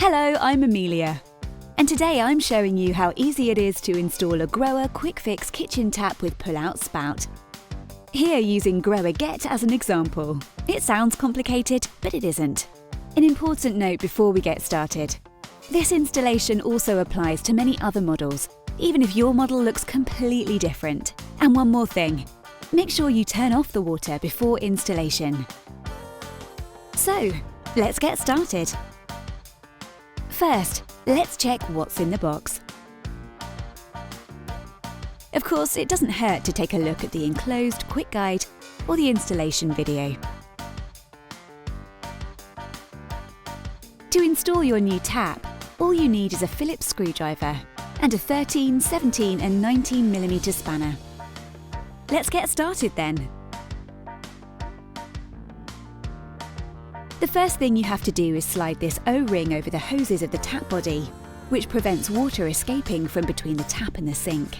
Hello, I'm Amelia. And today I'm showing you how easy it is to install a GROHE QuickFix kitchen tap with pull-out spout. Here using GROHE Get as an example. It sounds complicated, but it isn't. An important note before we get started. This installation also applies to many other models, even if your model looks completely different. And one more thing, make sure you turn off the water before installation. So, let's get started. First, let's check what's in the box. Of course, it doesn't hurt to take a look at the enclosed quick guide or the installation video. To install your new tap, all you need is a Phillips screwdriver and a 13, 17 and 19mm spanner. Let's get started then. The first thing you have to do is slide this O-ring over the hoses of the tap body, which prevents water escaping from between the tap and the sink.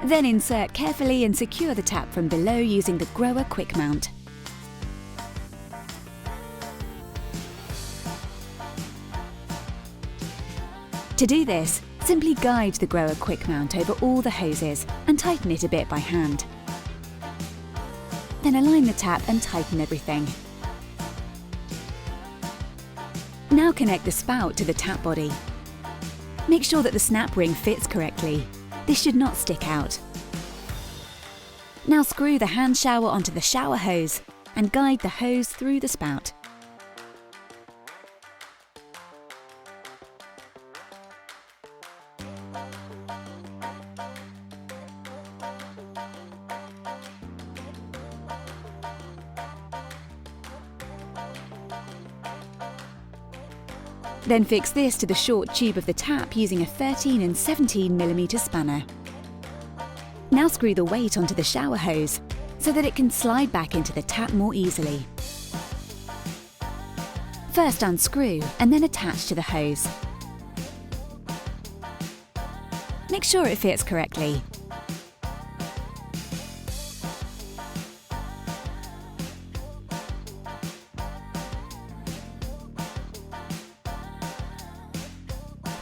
Then insert carefully and secure the tap from below using the GROHE Quick Mount. To do this, simply guide the GROHE Quick Mount over all the hoses and tighten it a bit by hand. Then align the tap and tighten everything. Now connect the spout to the tap body. Make sure that the snap ring fits correctly. This should not stick out. Now screw the hand shower onto the shower hose and guide the hose through the spout. Then fix this to the short tube of the tap using a 13 and 17mm spanner. Now screw the weight onto the shower hose so that it can slide back into the tap more easily. First unscrew and then attach to the hose. Make sure it fits correctly.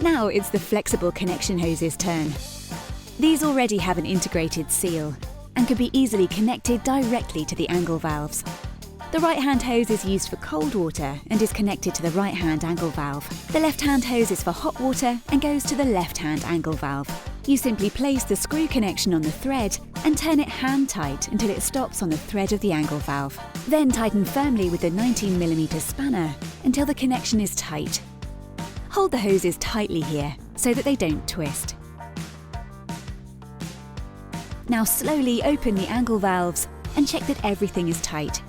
Now it's the flexible connection hose's turn. These already have an integrated seal and can be easily connected directly to the angle valves. The right-hand hose is used for cold water and is connected to the right-hand angle valve. The left-hand hose is for hot water and goes to the left-hand angle valve. You simply place the screw connection on the thread and turn it hand tight until it stops on the thread of the angle valve. Then tighten firmly with the 19mm spanner until the connection is tight. Hold the hoses tightly here so that they don't twist. Now slowly open the angle valves and check that everything is tight.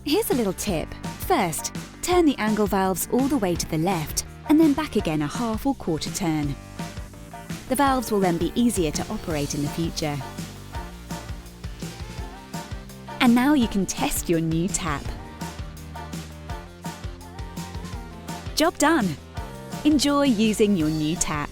Here's a little tip. First, turn the angle valves all the way to the left and then back again a half or quarter turn. The valves will then be easier to operate in the future. And now you can test your new tap. Job done! Enjoy using your new tap.